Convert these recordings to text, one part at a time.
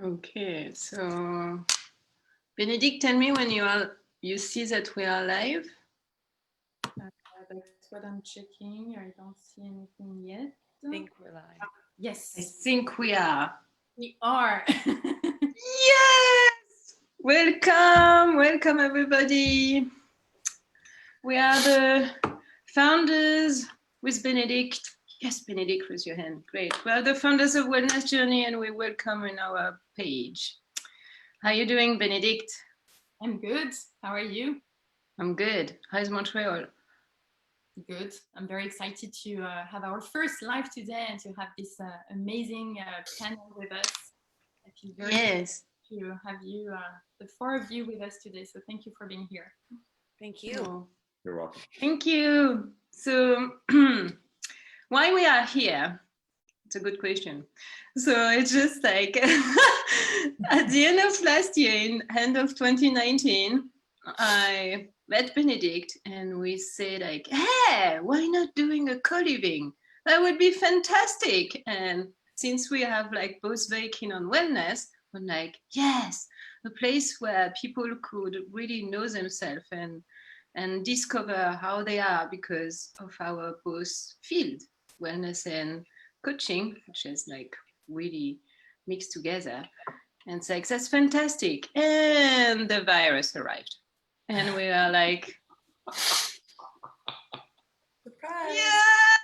Okay, so Benedict, tell me when you see that we are live. That's what I'm checking. I don't see anything yet. I think we're live. Yes, I think we are. we are. Yes! Welcome everybody. We are the founders with Benedict. Yes, Benedict, raise your hand. Great. We are the founders of Wellness Journey and we welcome on our page. How are you doing, Benedict? I'm good. How are you? I'm good. How's Montreal? Good. I'm very excited to have our first live today and to have this amazing panel with us. I feel very Yes. to have you, the four of you with us today. So thank you for being here. Thank you. Oh. You're welcome. Thank you. So why we are here? It's a good question. So it's just like at the end of last year, in end of 2019, I met Benedict and we said like, hey, why not doing a co-living? That would be fantastic. And since we have like both very keen on wellness, we're like, yes, a place where people could really know themselves and discover how they are because of our both field, wellness and coaching, which is like really mixed together. And it's like, that's fantastic. And the virus arrived. And we are like, Surprise. yeah,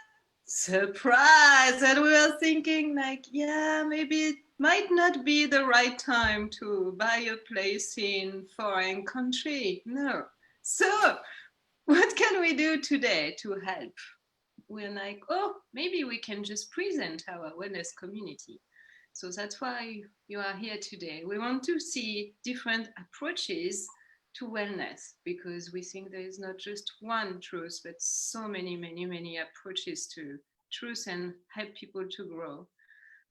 surprise. And we were thinking like, yeah, maybe it might not be the right time to buy a place in foreign country. No. So what can we do today to help? We're like, oh, maybe we can just present our wellness community. So that's why you are here today. We want to see different approaches to wellness because we think there is not just one truth, but so many approaches to truth and help people to grow.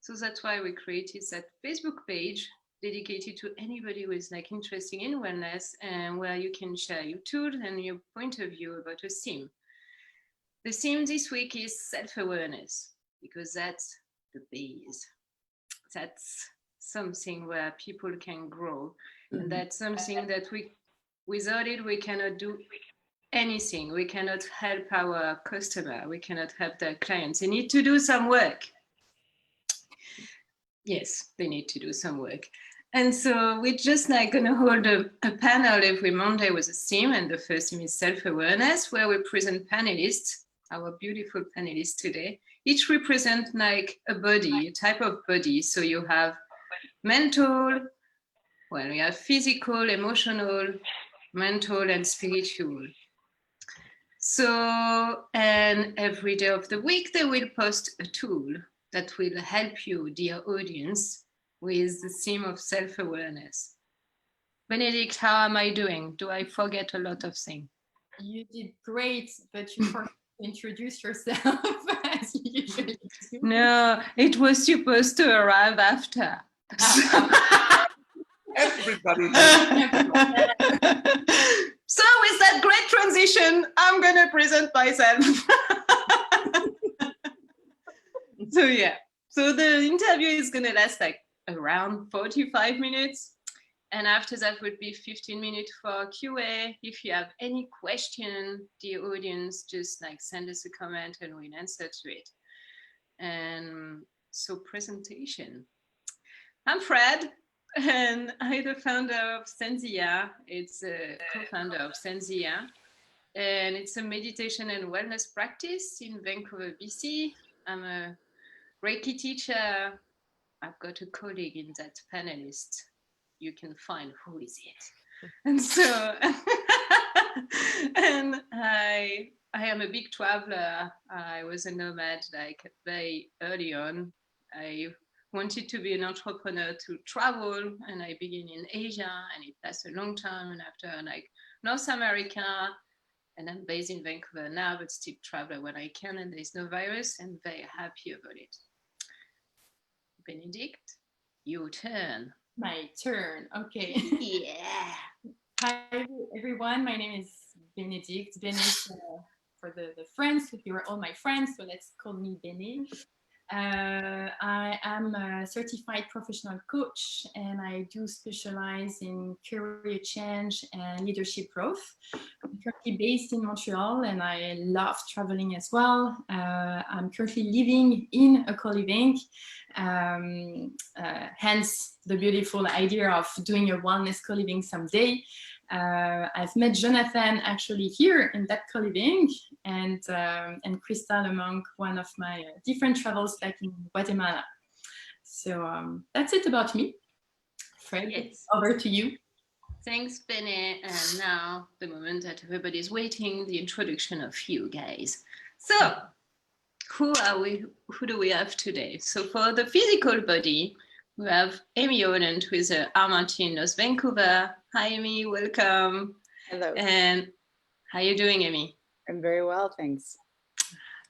So that's why we created that Facebook page dedicated to anybody who is like interested in wellness and where you can share your tools and your point of view about a theme. The theme this week is self-awareness because that's the base. That's something where people can grow. And that's something that without it, we cannot do anything. We cannot help our customer. We cannot help their clients. They need to do some work. Yes, they need to do some work. And so we're just like going to hold a panel every Monday with a theme. And the first theme is self-awareness, where we present panelists, our beautiful panelists today. Each represent like a body, a type of body. So you have mental, well, you have physical, emotional, mental, and spiritual. So, and every day of the week, they will post a tool that will help you, dear audience, with the theme of self-awareness. Benedict, how am I doing? Do I forget a lot of things? You did great, but you forgot to introduce yourself as you usually do. No, it was supposed to arrive after. Everybody. So with that great transition, I'm going to present myself. So yeah, so the interview is going to last like around 45 minutes. And after that would be 15 minutes for QA. If you have any question, dear audience, just like send us a comment and we'll answer to it. And so presentation. I'm Fred, and I'm the founder of Senzia. It's a co-founder of Senzia. And it's a meditation and wellness practice in Vancouver, BC. I'm a Reiki teacher. I've got a colleague in that panelist. You can find who is it. And so, and I am a big traveler. I was a nomad like very early on. I wanted to be an entrepreneur to travel, and I began in Asia, and it lasted a long time. And after like North America, and I'm based in Vancouver now, but still travel when I can, and there's no virus, and very happy about it. Benedict, your turn. My turn. Okay. Yeah. Hi, everyone. My name is Benedict. Benedict for the friends. You are all my friends, so let's call me Benny. I am a certified professional coach, and I do specialize in career change and leadership growth. I'm currently based in Montreal, and I love traveling as well. I'm currently living in a co-living, hence the beautiful idea of doing a wellness co-living someday. I've met Jonathan actually here in that co-living, and Crystal among one of my different travels back in Guatemala. So that's it about me. Fred, Yes. over to you. Thanks, Benny. And now the moment that everybody's waiting, the introduction of you guys. So, who are we? Who do we have today? So for the physical body, we have Amy Holland, who is an Armantine in North Vancouver. Hi, Amy. Welcome. Hello. And how are you doing, Amy? I'm very well, thanks.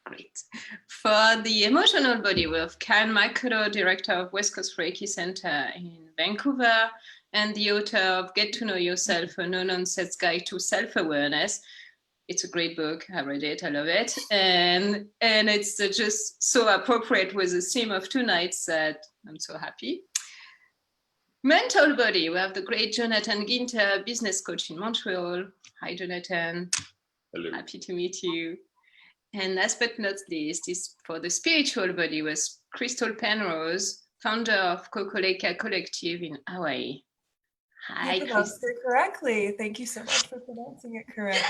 Great. For the emotional body, we have Karen.mccullough, director of Westcoast Reiki Center in Vancouver, and the author of Get to Know Yourself, a no-nonsense guide to self-awareness. It's a great book. I read it. I love it. And it's just so appropriate with the theme of tonight that I'm so happy. Mental body, we have the great Jonathan Ginter, business coach in Montreal. Hi, Jonathan. Hello. Happy to meet you. And last but not least is for the spiritual body with Crystal Penrose, founder of Kokoleka Collective in Hawaii. Hi, You pronounced Crystal. it correctly. Thank you so much for pronouncing it correctly.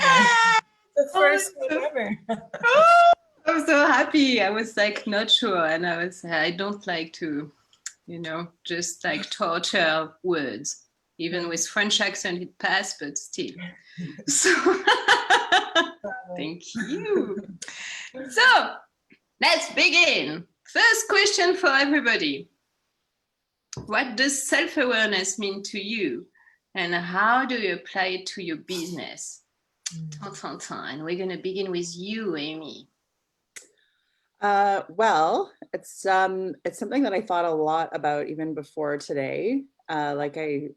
The first one ever. I'm so happy. I was like not sure, and I don't like to, just like torture words. Even with French accent, it passed, but still. So thank you. So let's begin. First question for everybody. What does self-awareness mean to you? And how do you apply it to your business? And we're going to begin with you, Amy. Well, it's something that I thought a lot about even before today. Like I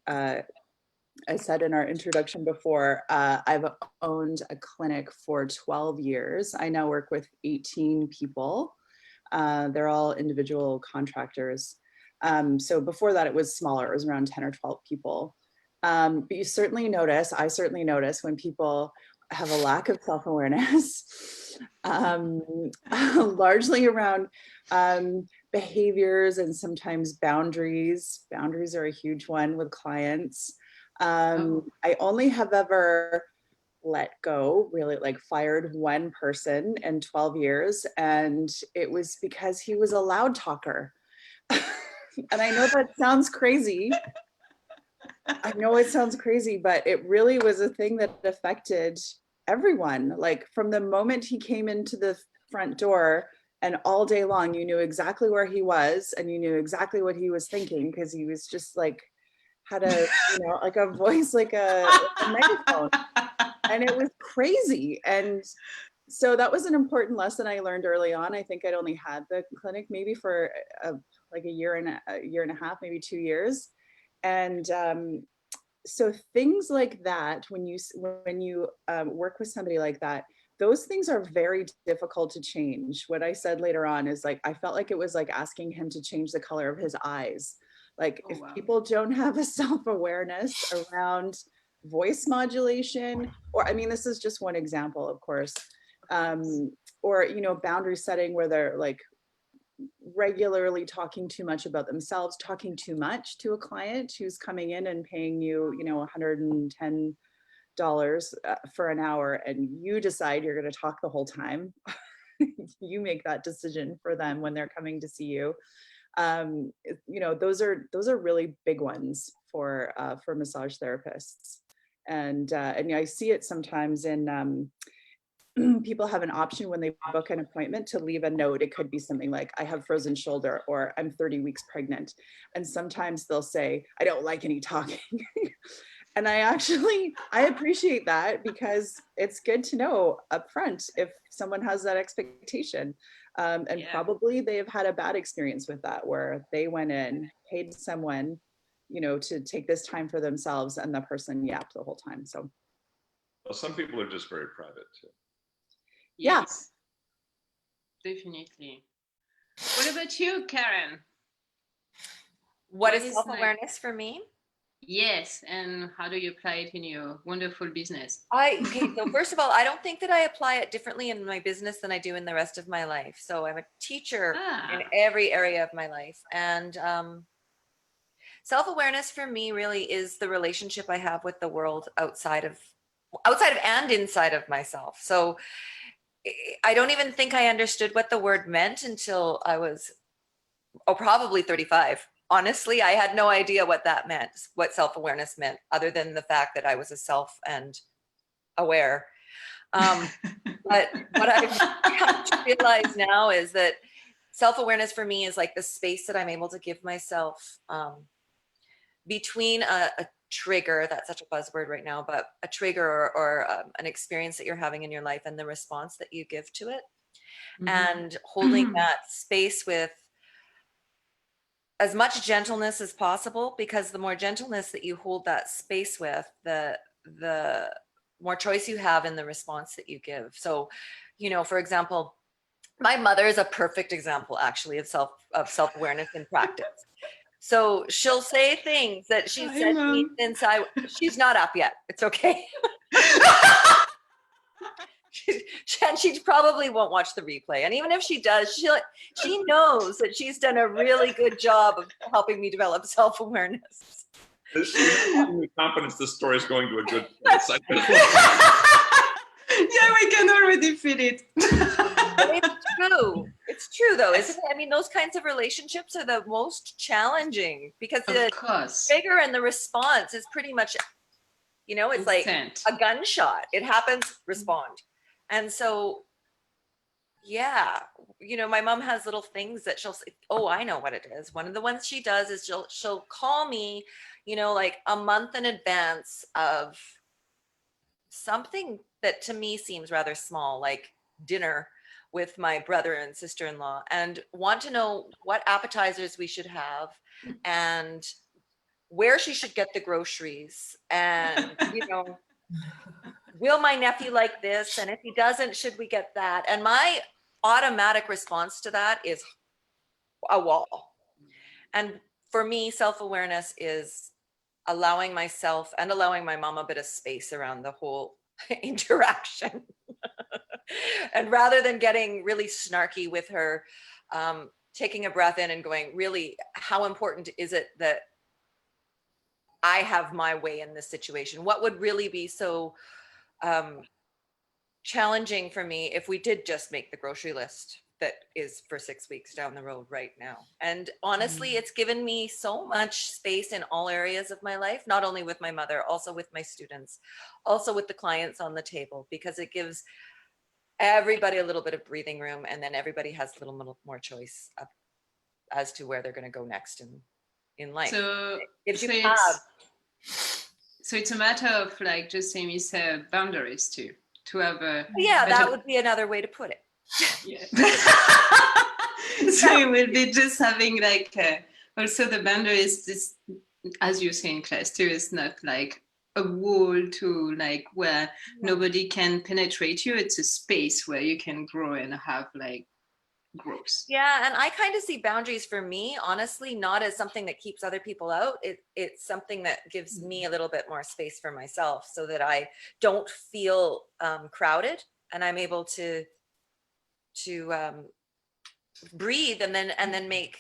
said in our introduction before, I've owned a clinic for 12 years. I now work with 18 people. They're all individual contractors. So before that, it was smaller. It was around 10 or 12 people. But I certainly notice when people have a lack of self-awareness, largely around behaviors and sometimes boundaries. Boundaries are a huge one with clients. I only have ever let go, really like fired one person in 12 years. And it was because he was a loud talker. And I know that sounds crazy. I know it sounds crazy, but it really was a thing that affected everyone. Like from the moment he came into the front door and all day long, you knew exactly where he was and you knew exactly what he was thinking because he was just like, had a, like a voice, like a microphone. And it was crazy. And so that was an important lesson I learned early on. I think I'd only had the clinic maybe for like a year and a half, maybe 2 years. And so things like that, when you work with somebody like that, those things are very difficult to change. What I said later on is like, I felt like it was like asking him to change the color of his eyes. Like if people don't have a self-awareness around voice modulation, or I mean, this is just one example, of course, or, boundary setting where they're like regularly talking too much about themselves, talking too much to a client who's coming in and paying you, $110 for an hour, and you decide you're going to talk the whole time. You make that decision for them when they're coming to see you. Those are really big ones for massage therapists, and I see it sometimes in people have an option when they book an appointment to leave a note. It could be something like, I have frozen shoulder, or I'm 30 weeks pregnant. And sometimes they'll say, I don't like any talking. And I appreciate that, because it's good to know upfront if someone has that expectation. And probably they have had a bad experience with that, where they went in, paid someone, to take this time for themselves, and the person yapped the whole time. So. Well, some people are just very private too. Yes, definitely. What about you, Karen? What is is self-awareness for me? Yes, and how do you apply it in your wonderful business? Okay, so first of all, I don't think that I apply it differently in my business than I do in the rest of my life. So I'm a teacher in every area of my life. And self-awareness for me really is the relationship I have with the world outside of and inside of myself. So I don't even think I understood what the word meant until I was probably 35. Honestly, I had no idea what that meant, what self-awareness meant, other than the fact that I was a self and aware. But what I've come to realize now is that self-awareness for me is like the space that I'm able to give myself between a trigger, that's such a buzzword right now, but a trigger or an experience that you're having in your life and the response that you give to it. And holding that space with as much gentleness as possible, because the more gentleness that you hold that space with, the more choice you have in the response that you give. So, you know, for example, my mother is a perfect example actually of self-awareness in practice. So she'll say things that she said to me since she's not up yet. It's okay. And she probably won't watch the replay. And even if she does, she knows that she's done a really good job of helping me develop self-awareness. She's giving me confidence this story is going to a good place. Yeah, we can already feel it. It's true. It's true, though, isn't it? I mean, those kinds of relationships are the most challenging because the trigger and the response is pretty much, you know, it's like a gunshot. It happens, respond. And so, yeah, you know, my mom has little things that she'll say, oh, I know what it is. One of the ones she does is she'll call me, you know, like a month in advance of something that to me seems rather small, like dinner with my brother and sister-in-law, and want to know what appetizers we should have and where she should get the groceries, and, you know, will my nephew like this? And if he doesn't, should we get that? And my automatic response to that is a wall. And for me, self-awareness is allowing myself and allowing my mom a bit of space around the whole interaction. And rather than getting really snarky with her, taking a breath in and going, really, how important is it that I have my way in this situation? What would really be so challenging for me if we did just make the grocery list that is for 6 weeks down the road right now? And honestly, it's given me so much space in all areas of my life, not only with my mother, also with my students, also with the clients on the table, because it gives everybody a little bit of breathing room, and then everybody has a little more choice as to where they're going to go next in life. So it's a matter of, like just saying, you said boundaries too, to have a that would be another way to put it. Yeah. So it will be just having like also the boundaries, this, as you say in class too, is not like a wall to like where nobody can penetrate you. It's a space where you can grow and have like growth. Yeah, and I kind of see boundaries for me, honestly, not as something that keeps other people out. It's something that gives me a little bit more space for myself, so that I don't feel crowded, and I'm able to breathe and then make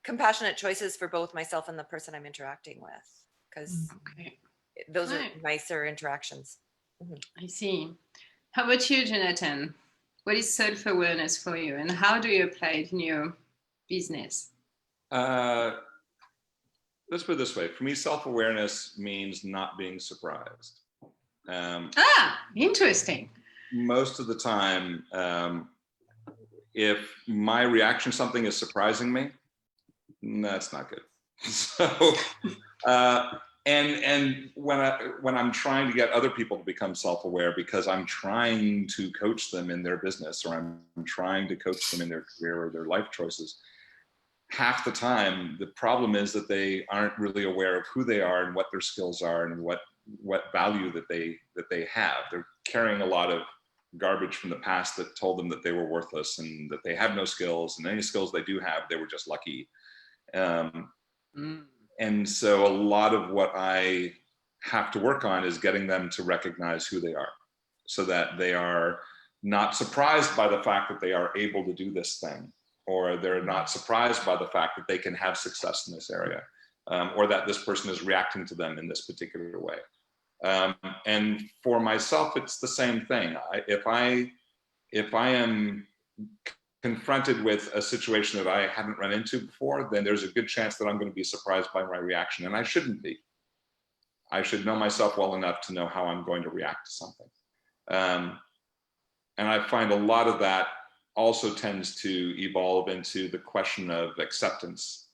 compassionate choices for both myself and the person I'm interacting with, because those are nicer interactions. I see. How about you, Jonathan? What is self-awareness for you, and how do you apply it in your business? Let's put it this way. For me, self-awareness means not being surprised. Interesting. Most of the time, if my reaction to something is surprising me, that's not good. So, and when I'm trying to get other people to become self-aware because I'm trying to coach them in their business, or I'm trying to coach them in their career or their life choices, half the time the problem is that they aren't really aware of who they are and what their skills are and what value that they have. They're carrying a lot of garbage from the past that told them that they were worthless and that they have no skills, and any skills they do have, they were just lucky. And so a lot of what I have to work on is getting them to recognize who they are, so that they are not surprised by the fact that they are able to do this thing, or they're not surprised by the fact that they can have success in this area, or that this person is reacting to them in this particular way. And for myself, it's the same thing. If I am confronted with a situation that I haven't run into before, then there's a good chance that I'm going to be surprised by my reaction, and I shouldn't be. I should know myself well enough to know how I'm going to react to something. And I find a lot of that also tends to evolve into the question of acceptance.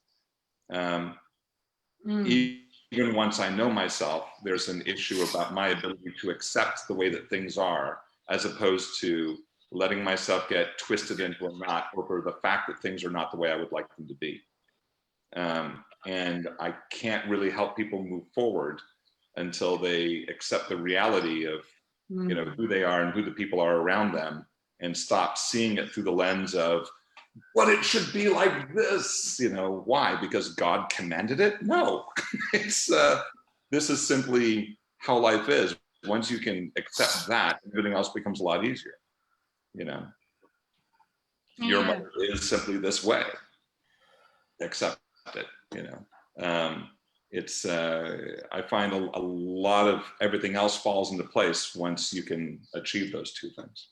Even once I know myself, there's an issue about my ability to accept the way that things are, as opposed to letting myself get twisted into a knot over the fact that things are not the way I would like them to be. And I can't really help people move forward until they accept the reality of, you know, who they are and who the people are around them, and stop seeing it through the lens of what it should be like this. You know, why? Because God commanded it? No, it's this is simply how life is. Once you can accept that, everything else becomes a lot easier. You know, your mother is simply this way. Accept it. You know, it's I find a lot of everything else falls into place once you can achieve those two things.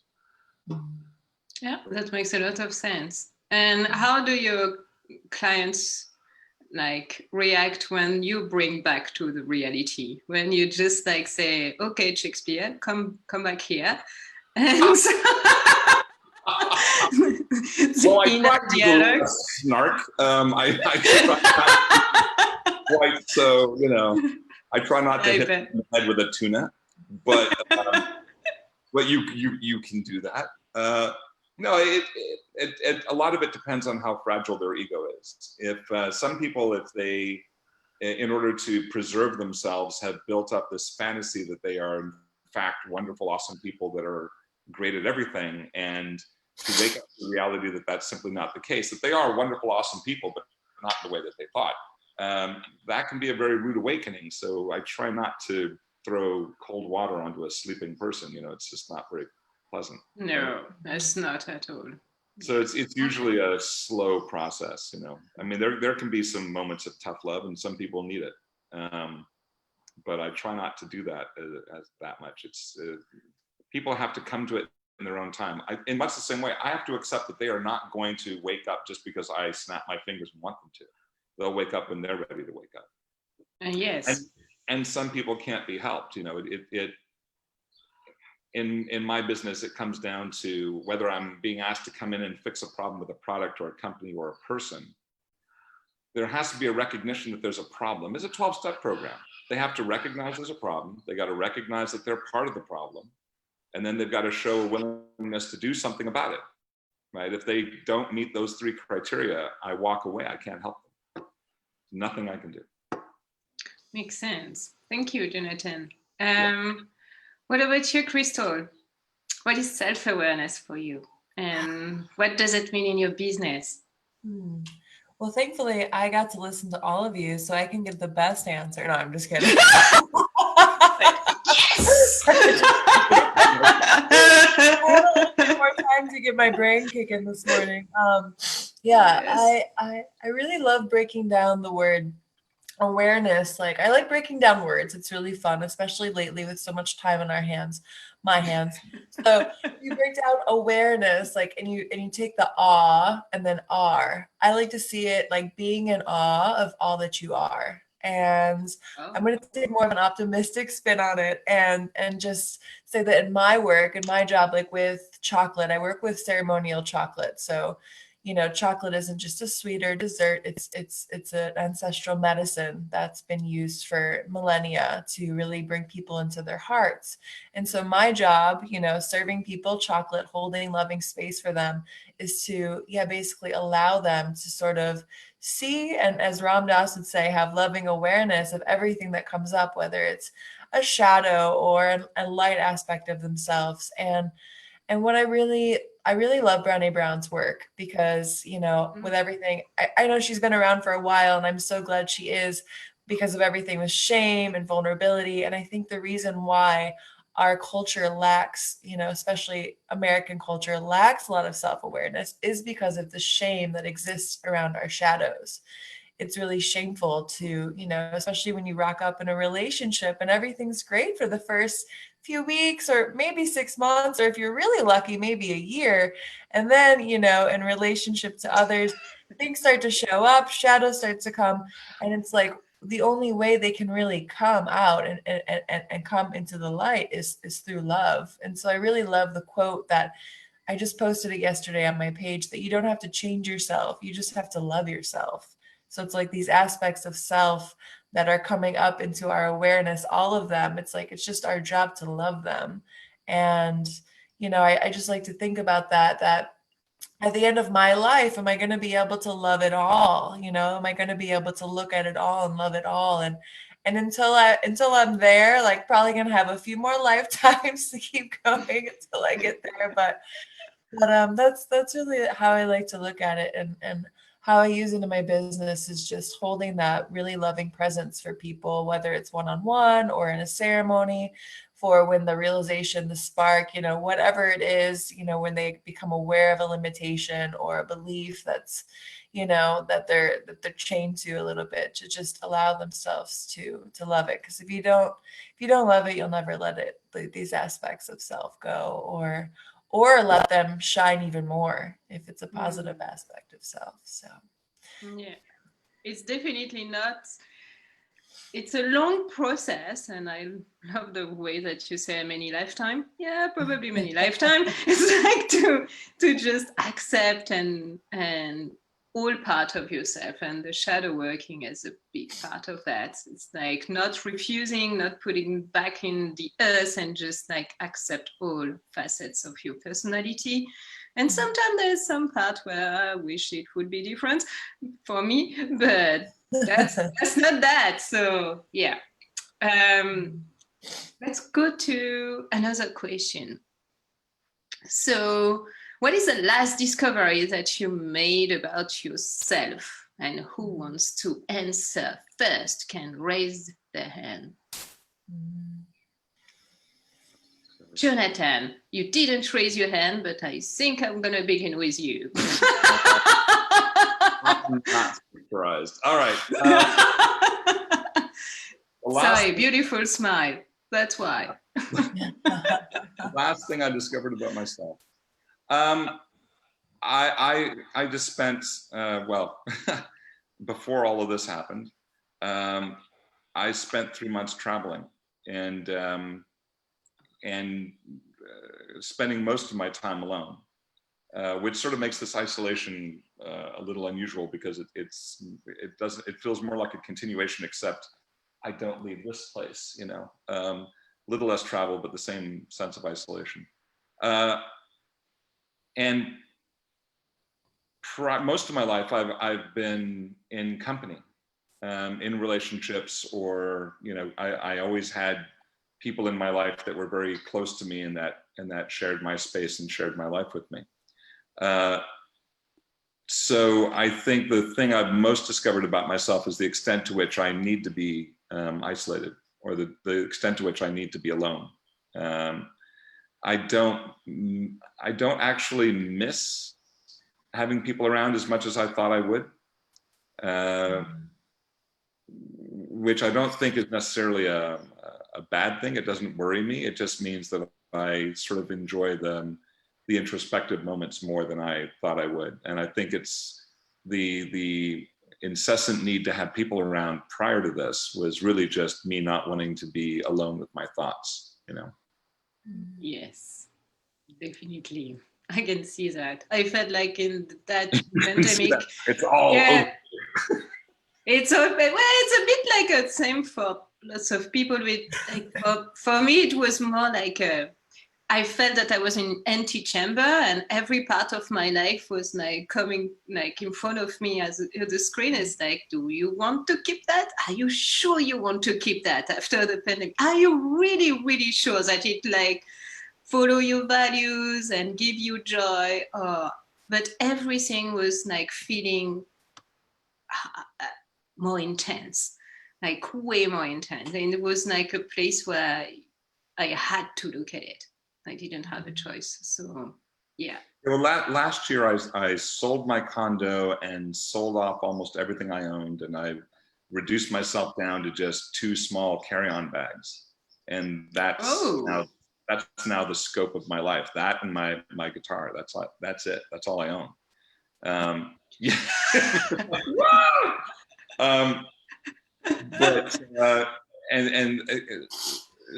Yeah, that makes a lot of sense. And how do your clients like react when you bring back to the reality? When you just like say, "Okay, Shakespeare, come back here," and well, I try to do a snark. I try not quite so, you know. I try not to hit them in the head with a tuna, but you can do that. No, a lot of it depends on how fragile their ego is. If some people, if they, in order to preserve themselves, have built up this fantasy that they are in fact wonderful, awesome people that are great at everything, and to wake up to the reality that that's simply not the case, that they are wonderful, awesome people, but not the way that they thought. That can be a very rude awakening. So I try not to throw cold water onto a sleeping person. You know, it's just not very pleasant. No, it's not at all. So it's usually a slow process. You know, I mean, there can be some moments of tough love, and some people need it. But I try not to do that as that much. It's people have to come to it in their own time. In much the same way, I have to accept that they are not going to wake up just because I snap my fingers and want them to. They'll wake up when they're ready to wake up. Yes. And some people can't be helped. You know, in my business, it comes down to whether I'm being asked to come in and fix a problem with a product or a company or a person. There has to be a recognition that there's a problem. It's a 12-step program. They have to recognize there's a problem. They got to recognize that they're part of the problem. And then they've got to show a willingness to do something about it, right? If they don't meet those three criteria, I walk away. I can't help them. Nothing I can do. Makes sense. Thank you, Jonathan. What about you, Crystal? What is self-awareness for you? And what does it mean in your business? Well, thankfully, I got to listen to all of you, so I can give the best answer. No, I'm just kidding. Yes! I had a little bit more time to get my brain kicking this morning. I really love breaking down the word awareness. Like, I like breaking down words. It's really fun, especially lately with so much time in my hands. So you break down awareness, like, and you take the awe and then are. I like to see it like being in awe of all that you are. And I'm going to take more of an optimistic spin on it and just say that in my work, in my job, like with chocolate, I work with ceremonial chocolate. So, you know, chocolate isn't just a sweet or dessert. It's an ancestral medicine that's been used for millennia to really bring people into their hearts. And so my job, you know, serving people chocolate, holding loving space for them, is to, basically allow them to sort of see, and as Ram Dass would say, have loving awareness of everything that comes up, whether it's a shadow or a light aspect of themselves. And what I really I really love Brené Brown's work because, you know, with everything, I know she's been around for a while, and I'm so glad she is, because of everything with shame and vulnerability. And I think the reason why our culture lacks, you know, especially American culture lacks a lot of self-awareness is because of the shame that exists around our shadows. It's really shameful to, you know, especially when you rock up in a relationship and everything's great for the first few weeks or maybe 6 months, or if you're really lucky, maybe a year. And then, you know, in relationship to others, things start to show up, shadows start to come. And it's like the only way they can really come out and come into the light is through love. And so I really love the quote that I just posted it yesterday on my page, that you don't have to change yourself. You just have to love yourself. So it's like these aspects of self that are coming up into our awareness, all of them. It's like, it's just our job to love them. And, you know, I just like to think about that at the end of my life, am I going to be able to love it all? You know, am I going to be able to look at it all and love it all? And until I'm there, like, probably going to have a few more lifetimes to keep going until I get there. But that's really how I like to look at it, and how I use it in my business is just holding that really loving presence for people, whether it's one-on-one or in a ceremony, for when the realization, the spark, you know, whatever it is, you know, when they become aware of a limitation or a belief that's, you know, that they're chained to a little bit, to just allow themselves to love it. Because if you don't love it, you'll never let it, these aspects of self go, or let them shine even more if it's a positive aspect of self. So yeah, it's definitely not, it's a long process, and I love the way that you say many lifetime. Yeah, probably many lifetime. It's like to just accept and all part of yourself, and the shadow working is a big part of that. It's like not refusing, not putting back in the earth, and just like accept all facets of your personality. And sometimes there's some part where I wish it would be different for me, but that's not that. So yeah. Let's go to another question. So what is the last discovery that you made about yourself? And who wants to answer first can raise their hand. Jonathan, you didn't raise your hand, but I think I'm going to begin with you. I'm not surprised. All right. Sorry, beautiful smile. That's why. Last thing I discovered about myself. I just spent, well, before all of this happened, I spent 3 months traveling and spending most of my time alone, which sort of makes this isolation a little unusual, because it feels more like a continuation, except I don't leave this place, you know, little less travel, but the same sense of isolation. And most of my life, I've been in company, in relationships, or, you know, I always had people in my life that were very close to me and that shared my space and shared my life with me. So I think the thing I've most discovered about myself is the extent to which I need to be isolated, or the extent to which I need to be alone. I don't actually miss having people around as much as I thought I would, which I don't think is necessarily a bad thing. It doesn't worry me. It just means that I sort of enjoy the introspective moments more than I thought I would. And I think it's the incessant need to have people around prior to this was really just me not wanting to be alone with my thoughts, you know? Yes, definitely. I can see that. I felt like in that pandemic. It's all over. It's a bit like the same for lots of people with, like, for me, it was more like I felt that I was in empty chamber, and every part of my life was like coming like in front of me as the screen. Is like, do you want to keep that? Are you sure you want to keep that after the pandemic? Are you really, really sure that it like follow your values and give you joy. But everything was like feeling more intense, like way more intense. And it was like a place where I had to look at it. I didn't have a choice. So yeah. Well, last year I sold my condo and sold off almost everything I owned, and I reduced myself down to just 2 small carry-on bags, and that's now the scope of my life. That and my guitar. That's it. That's all I own. Yeah. But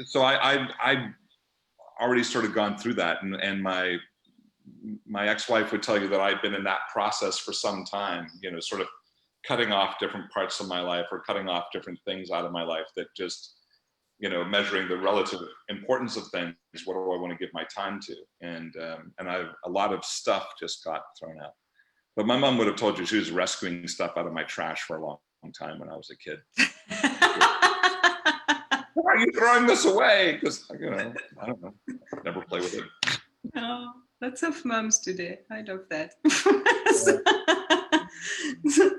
so I already sort of gone through that, and my ex-wife would tell you that I'd been in that process for some time, you know, sort of cutting off different parts of my life or cutting off different things out of my life that just, you know, measuring the relative importance of things. What do I want to give my time to? And a lot of stuff just got thrown out. But my mom would have told you she was rescuing stuff out of my trash for a long time when I was a kid. Why are you throwing this away? Because, you know, I don't know. Never play with it. Oh, lots of moms today. I love that.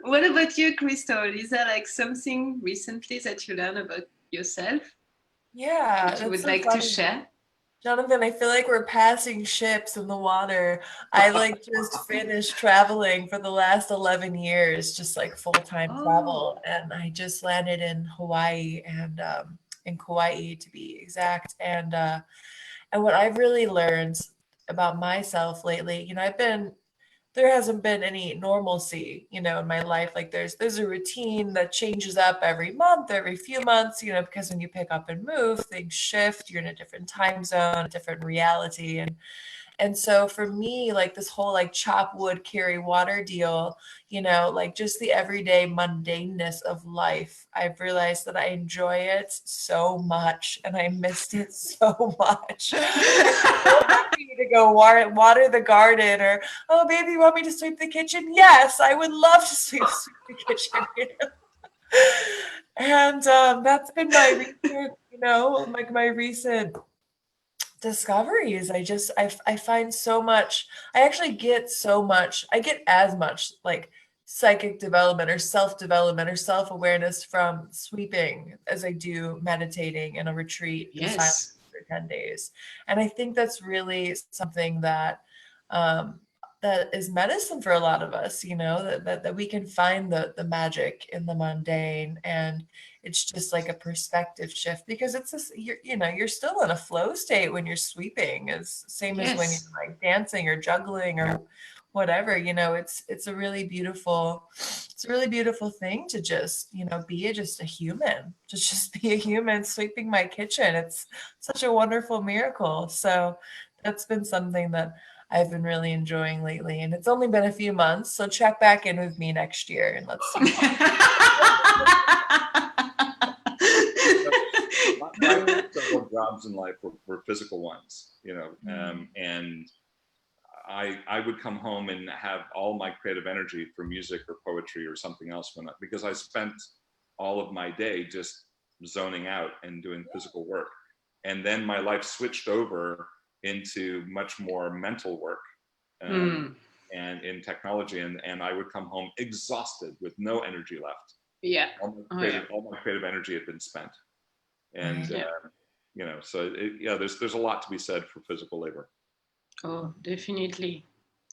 What about you, Crystal? Is there like something recently that you learned about yourself? Yeah. That you would like to share? Jonathan, I feel like we're passing ships in the water. I like just finished traveling for the last 11 years, just like full-time travel. And I just landed in Hawaii and in Kauai to be exact. And what I've really learned about myself lately, you know, there hasn't been any normalcy, you know, in my life. Like there's a routine that changes up every month, every few months, you know, because when you pick up and move, things shift, you're in a different time zone, a different reality. And so for me, like this whole like chop wood, carry water deal, you know, like just the everyday mundaneness of life, I've realized that I enjoy it so much and I missed it so much. To go water the garden, or, oh, baby, you want me to sweep the kitchen? Yes, I would love to sweep the kitchen. You know? And that's been my recent, you know, like my recent discoveries. I find so much. I actually get so much. I get as much like psychic development or self-development or self-awareness from sweeping as I do meditating in a retreat in silence for 10 days. And I think that's really something that that is medicine for a lot of us, you know, that we can find the magic in the mundane. And it's just like a perspective shift, because it's this, you're still in a flow state when you're sweeping, as same as when you're like dancing or juggling or whatever, you know. It's a really beautiful thing to just, you know, be just a human, just be a human sweeping my kitchen. It's such a wonderful miracle. So that's been something that I've been really enjoying lately, and it's only been a few months. So check back in with me next year and let's see. My several jobs in life were physical ones, you know, and I would come home and have all my creative energy for music or poetry or something else because I spent all of my day just zoning out and doing physical work. And then my life switched over into much more mental work and in technology, and I would come home exhausted with no energy left. Yeah. All my creative energy had been spent. And you know, so there's a lot to be said for physical labor. Oh, definitely.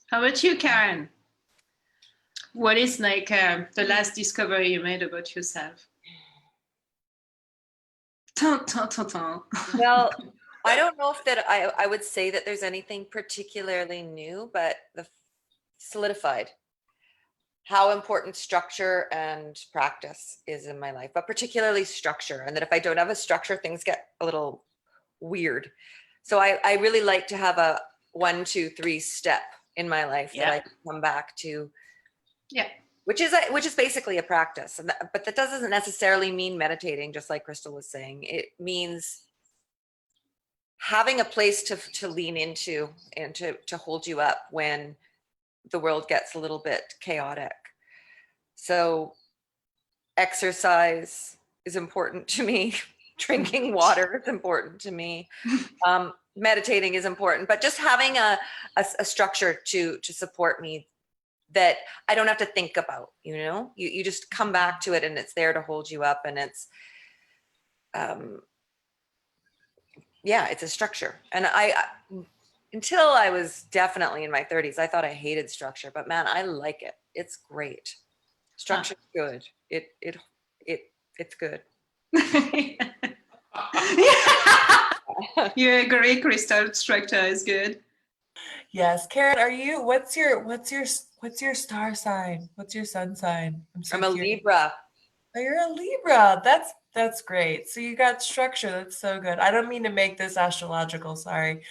How about you, Karen? What is like the last discovery you made about yourself? Well, I don't know if that I would say that there's anything particularly new, but the solidified how important structure and practice is in my life, but particularly structure. And that if I don't have a structure, things get a little weird. So I really like to have a 1, 2, 3 step in my life that I can come back to. Yeah. Which is basically a practice. But that doesn't necessarily mean meditating, just like Crystal was saying. It means having a place to lean into and to hold you up when the world gets a little bit chaotic. So exercise is important to me. Drinking water is important to me. meditating is important, but just having a structure to support me that I don't have to think about, you know, you just come back to it and it's there to hold you up, and it's, yeah, it's a structure. And until I was definitely in my 30s, I thought I hated structure, but man, I like it. It's great. Structure's good. It's good. You agree, Crystal? Structure is good. Yes, Karen, what's your star sign? What's your sun sign? I'm a Libra. Oh, you're a Libra. That's great. So you got structure. That's so good. I don't mean to make this astrological. Sorry.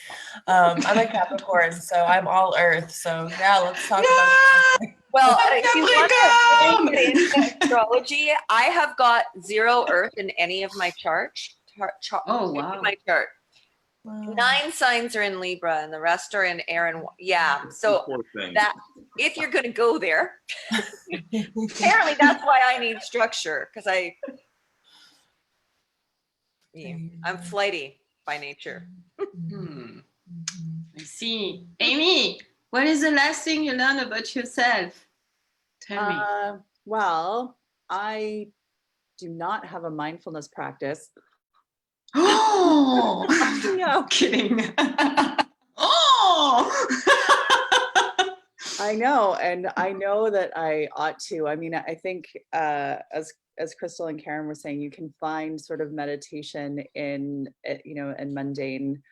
I'm a Capricorn, so I'm all Earth. So yeah, let's talk about it. Well, if you want to get into astrology, I have got 0 Earth in any of my charts. Oh wow! My chart. Wow. 9 signs are in Libra, and the rest are in air and yeah. So that if you're going to go there, apparently that's why I need structure, because I'm flighty by nature. I see. Amy, what is the last thing you learned about yourself? Tell me. Well, I do not have a mindfulness practice. Oh, no kidding. Oh, I know, and I know that I ought to. I mean, I think as Crystal and Karen were saying, you can find sort of meditation in, you know, in mundane,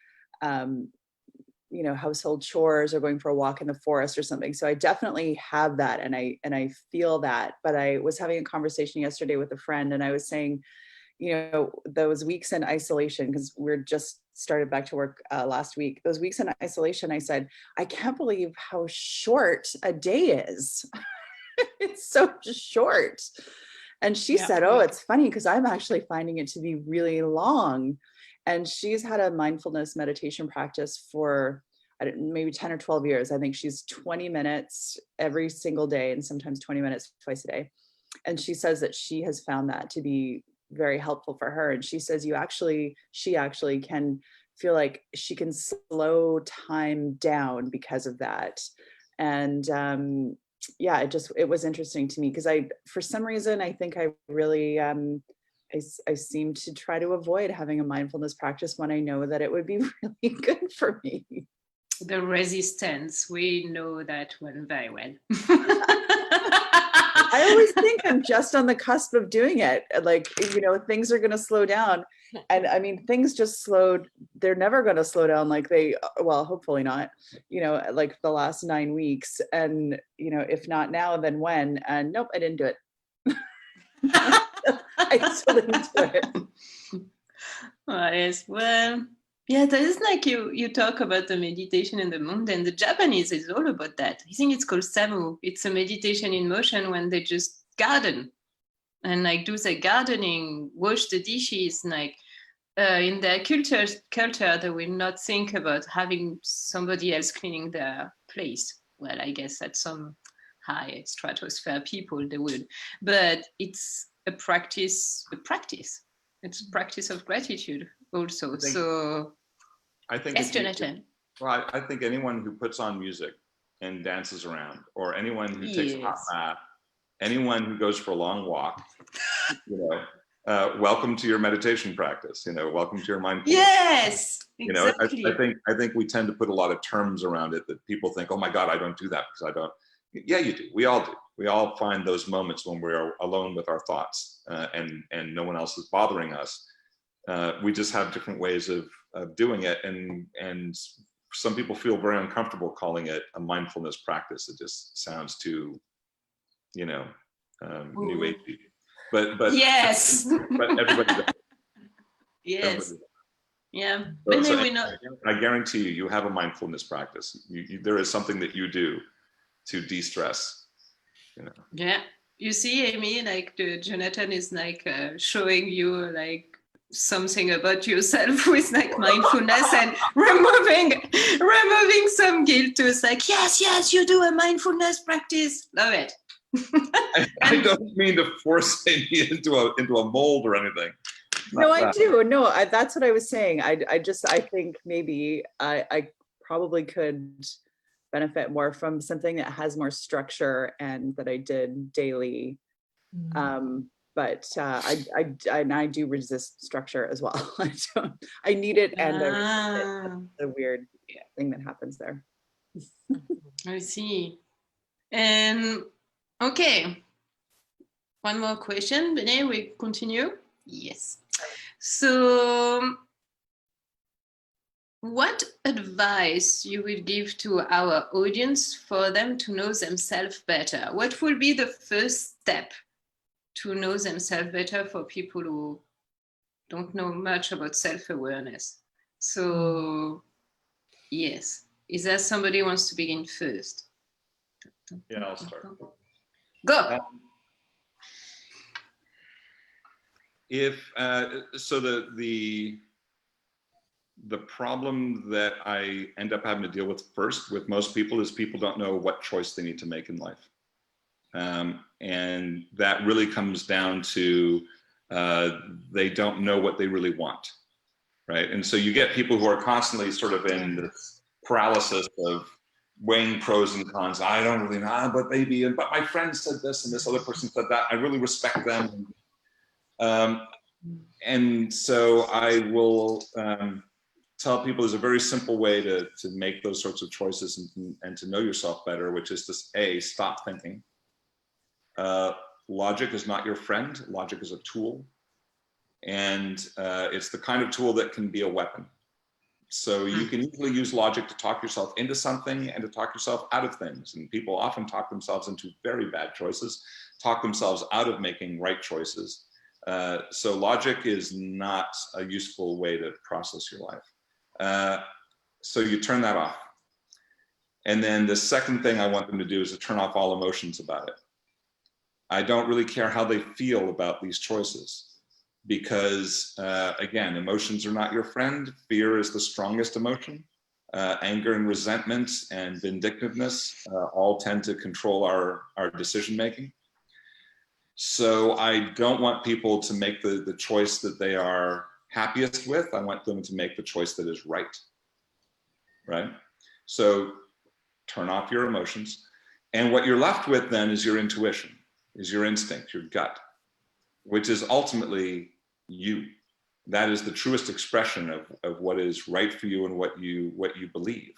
you know, household chores or going for a walk in the forest or something. So I definitely have that, and I feel that. But I was having a conversation yesterday with a friend, and I was saying, you know, those weeks in isolation, because we're just started back to work last week, those weeks in isolation, I said, I can't believe how short a day is. It's so short. And she said, oh, it's funny because I'm actually finding it to be really long. And she's had a mindfulness meditation practice for maybe 10 or 12 years. I think she's 20 minutes every single day, and sometimes 20 minutes twice a day. And she says that she has found that to be very helpful for her. And she says she actually can feel like she can slow time down because of that. And yeah, it was interesting to me, because for some reason, I think I really I seem to try to avoid having a mindfulness practice when I know that it would be really good for me. The resistance, we know that one very well. I always think I'm just on the cusp of doing it. Like, you know, things are going to slow down. And I mean, things just slowed. They're never going to slow down like well, hopefully not, you know, like the last 9 weeks. And, you know, if not now, then when? And nope, I didn't do it. I still didn't do it. Yes, well, yeah, that is like you talk about the meditation in the mountain. The Japanese is all about that. I think it's called samu. It's a meditation in motion when they just garden and like do the gardening, wash the dishes. Like in their culture, they will not think about having somebody else cleaning their place. Well, I guess at some high stratosphere people they would, but it's a practice. It's a practice of gratitude also. I think yes, Jonathan. Well, I think anyone who puts on music and dances around, or anyone who takes a hot bath, anyone who goes for a long walk, you know, welcome to your meditation practice. You know, welcome to your mindfulness. Yes, exactly. You know, I think we tend to put a lot of terms around it that people think, oh my God, I don't do that because I don't. Yeah, you do. We all do. We all find those moments when we're alone with our thoughts and no one else is bothering us. We just have different ways of doing it, and some people feel very uncomfortable calling it a mindfulness practice. It just sounds too, you know, new agey. But yes, but everybody does. Yes. Everybody does. Yeah. So I guarantee you have a mindfulness practice. There is something that you do to de-stress. You know. Yeah. You see, Amy, like Jonathan is like showing you like something about yourself with like mindfulness and removing some guilt too. It's like, yes, you do a mindfulness practice. Love it. I don't mean to force Amy into a mold or anything, No, I do. No, that's what I was saying. I think maybe I probably could benefit more from something that has more structure and that I did daily. But I do resist structure as well. I need it and I resist it. That's the weird thing that happens there. I see. And okay, one more question. Benet, we continue? Yes. So what advice you would give to our audience for them to know themselves better? What will be the first step to know themselves better for people who don't know much about self-awareness? So yes, is there somebody who wants to begin first? Yeah, I'll start. Go. So the problem that I end up having to deal with first with most people is people don't know what choice they need to make in life. And that really comes down to they don't know what they really want, right? And so you get people who are constantly sort of in this paralysis of weighing pros and cons. I don't really know, but maybe, but my friend said this and this other person said that. I really respect them. And so I will tell people there's a very simple way to make those sorts of choices and to know yourself better, which is to stop thinking. Logic is not your friend. Logic is a tool. And it's the kind of tool that can be a weapon. So you can easily use logic to talk yourself into something and to talk yourself out of things. And people often talk themselves into very bad choices, talk themselves out of making right choices. So logic is not a useful way to process your life. So you turn that off. And then the second thing I want them to do is to turn off all emotions about it. I don't really care how they feel about these choices. Because again, emotions are not your friend. Fear is the strongest emotion. Anger and resentment and vindictiveness all tend to control our decision-making. So I don't want people to make the choice that they are happiest with. I want them to make the choice that is right, right? So turn off your emotions. And what you're left with then is your intuition, is your instinct, your gut, which is ultimately you. That is the truest expression of what is right for you and what you believe.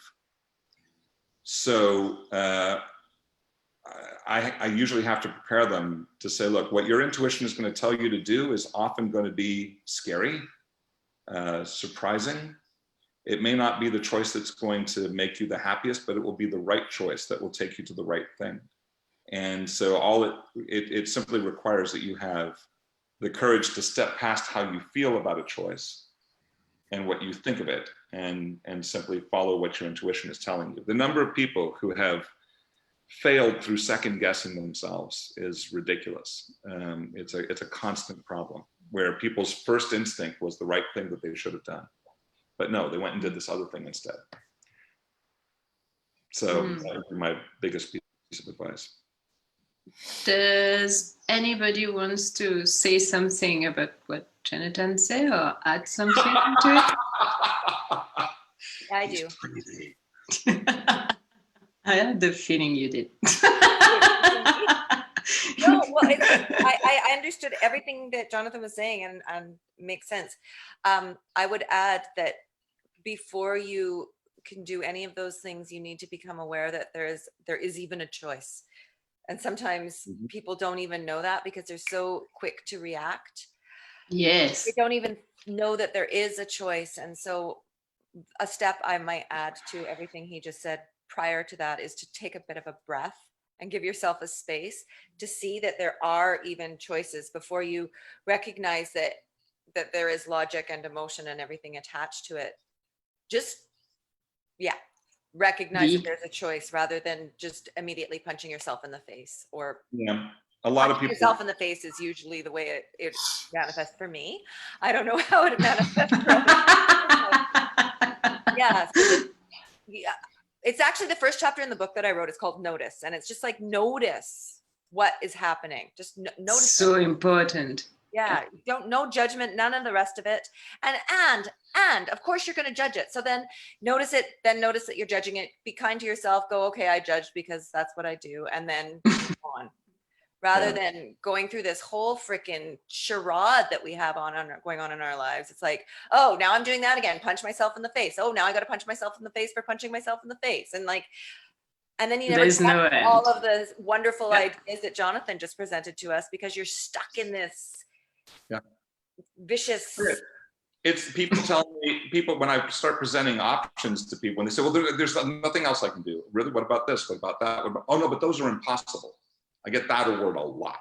So I usually have to prepare them to say, look, what your intuition is going to tell you to do is often going to be scary, surprising. It may not be the choice that's going to make you the happiest, but it will be the right choice that will take you to the right thing. And so all it simply requires that you have the courage to step past how you feel about a choice and what you think of it, and simply follow what your intuition is telling you. The number of people who have failed through second guessing themselves is ridiculous. It's a constant problem where people's first instinct was the right thing that they should have done. But no, they went and did this other thing instead. So that would be my biggest piece of advice. Does anybody wants to say something about what Jonathan said or add something to it? I do. I had the feeling you did. No, well, I understood everything that Jonathan was saying and makes sense. I would add that before you can do any of those things, you need to become aware that there is even a choice. And sometimes people don't even know that because they're so quick to react. Yes. They don't even know that there is a choice. And so a step I might add to everything he just said prior to that is to take a bit of a breath and give yourself a space to see that there are even choices before you recognize that there is logic and emotion and everything attached to it. Just, recognize that there's a choice rather than just immediately punching yourself in the face. Or a lot of people, yourself in the face is usually the way it manifests for me. I don't know how it manifests for others. It's actually the first chapter in the book that I wrote. It's called Notice, and it's just like notice what is happening. Just notice. So important. Yeah, no judgment, none of the rest of it. And of course you're going to judge it. So then notice it, then notice that you're judging it. Be kind to yourself. Go, okay, I judged because that's what I do. And then move on. Rather than going through this whole freaking charade that we have going on in our lives. It's like, oh, now I'm doing that again. Punch myself in the face. Oh, now I got to punch myself in the face for punching myself in the face. And then you never get all of the wonderful ideas that Jonathan just presented to us because you're stuck in this vicious. It's people telling me, when I start presenting options to people, and they say, well, there's nothing else I can do. Really? What about this? What about that? Oh, no, but those are impossible. I get that word a lot.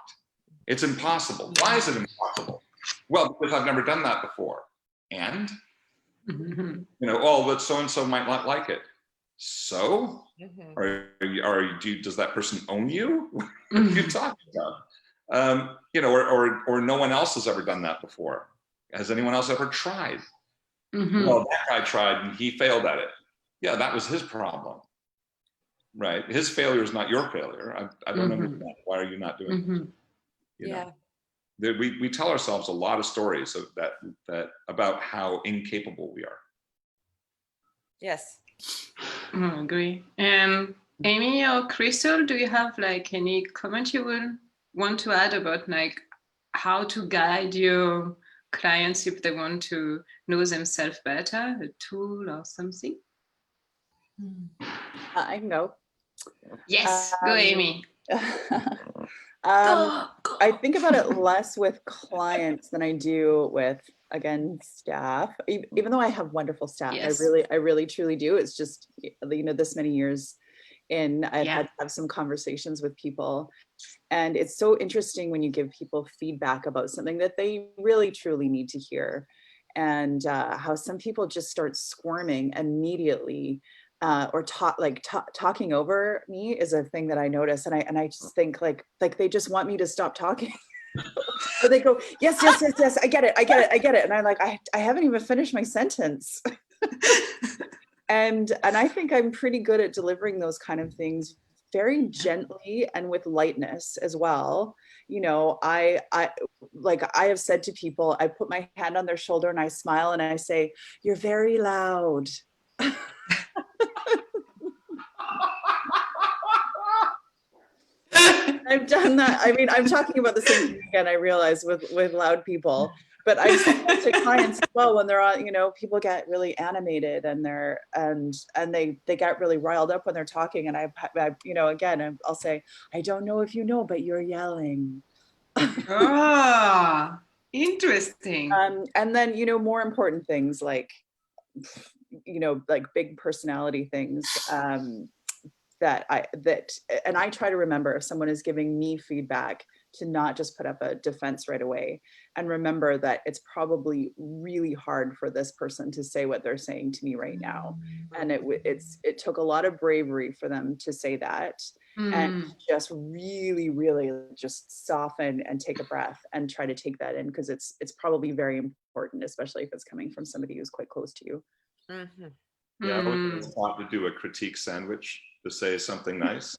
It's impossible. Why is it impossible? Well, because I've never done that before. And, but so-and-so might not like it. So, does that person own you? What are you talking about? Or no one else has ever done that before. Has anyone else ever tried? Well, that guy tried and he failed at it. Yeah, that was his problem. Right? His failure is not your failure. I don't understand. Why are you not doing it? We tell ourselves a lot of stories of that about how incapable we are. Yes. I agree. Amy or Crystal, do you have any comment you would want to add about how to guide your clients if they want to know themselves better, a tool or something? I can go. Yes, go Amy. I think about it less with clients than I do with, again, staff, even though I have wonderful staff. Yes. I really truly do. It's just, this many years in, I've had to have some conversations with people, and it's so interesting when you give people feedback about something that they really truly need to hear, and how some people just start squirming immediately. Or talking over me is a thing that I notice, and I just think like they just want me to stop talking. Or they go, yes, I get it, and I'm like, I haven't even finished my sentence. and I think I'm pretty good at delivering those kind of things very gently and with lightness as well. I have said to people, I put my hand on their shoulder and I smile and I say, "You're very loud." I've done that. I mean, I'm talking about the same thing again, I realize, with loud people, but I've said that to clients as well when they're on, people get really animated and they get really riled up when they're talking. And again, I'll say, "I don't know if you know, but you're yelling." Interesting. And then, more important things like big personality things, and I try to remember if someone is giving me feedback to not just put up a defense right away, and remember that it's probably really hard for this person to say what they're saying to me right now. And it took a lot of bravery for them to say that, and just really, really just soften and take a breath and try to take that in, because it's probably very important, especially if it's coming from somebody who's quite close to you. Yeah, I was taught to do a critique sandwich, to say something nice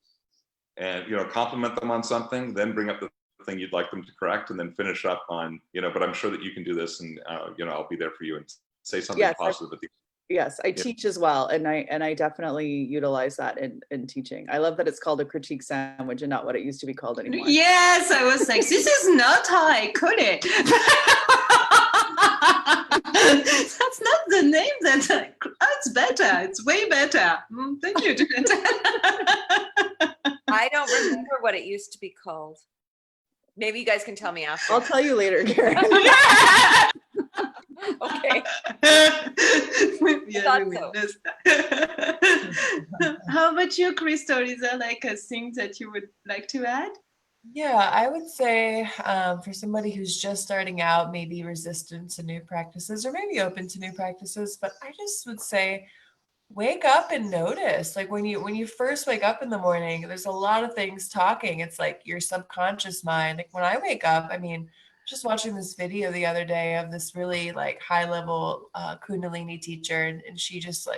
and, compliment them on something, then bring up the thing you'd like them to correct, and then finish up on, but I'm sure that you can do this, and, I'll be there for you, and say something positive at the end. Yes, I teach as well, and I definitely utilize that in teaching. I love that it's called a critique sandwich and not what it used to be called anymore. Yes, I was like, this is not how I could it. That's not the name that it's better. It's way better. Thank you. I don't remember what it used to be called. Maybe you guys can tell me after. I'll tell you later, Karen. Okay. How about you, Crystal? Is there a thing that you would like to add? Yeah, I would say for somebody who's just starting out, maybe resistant to new practices or maybe open to new practices, but I just would say wake up and notice. Like when you first wake up in the morning, there's a lot of things talking. It's like your subconscious mind. Like when I wake up, I mean, just watching this video the other day of this really high level Kundalini teacher, and she just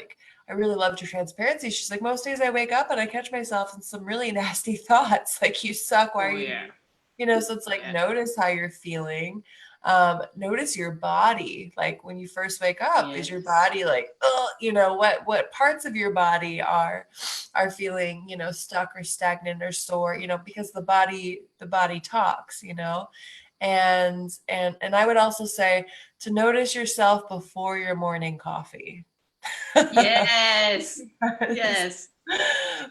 I really loved her transparency. She's like, most days I wake up and I catch myself in some really nasty thoughts. Like, you suck. Why are you you know, so it's like, notice how you're feeling. Notice your body. Like when you first wake up, is your body like, oh, you know, what parts of your body are feeling, you know, stuck or stagnant or sore, you know, because the body talks, you know. And I would also say to notice yourself before your morning coffee. Yes. Yes.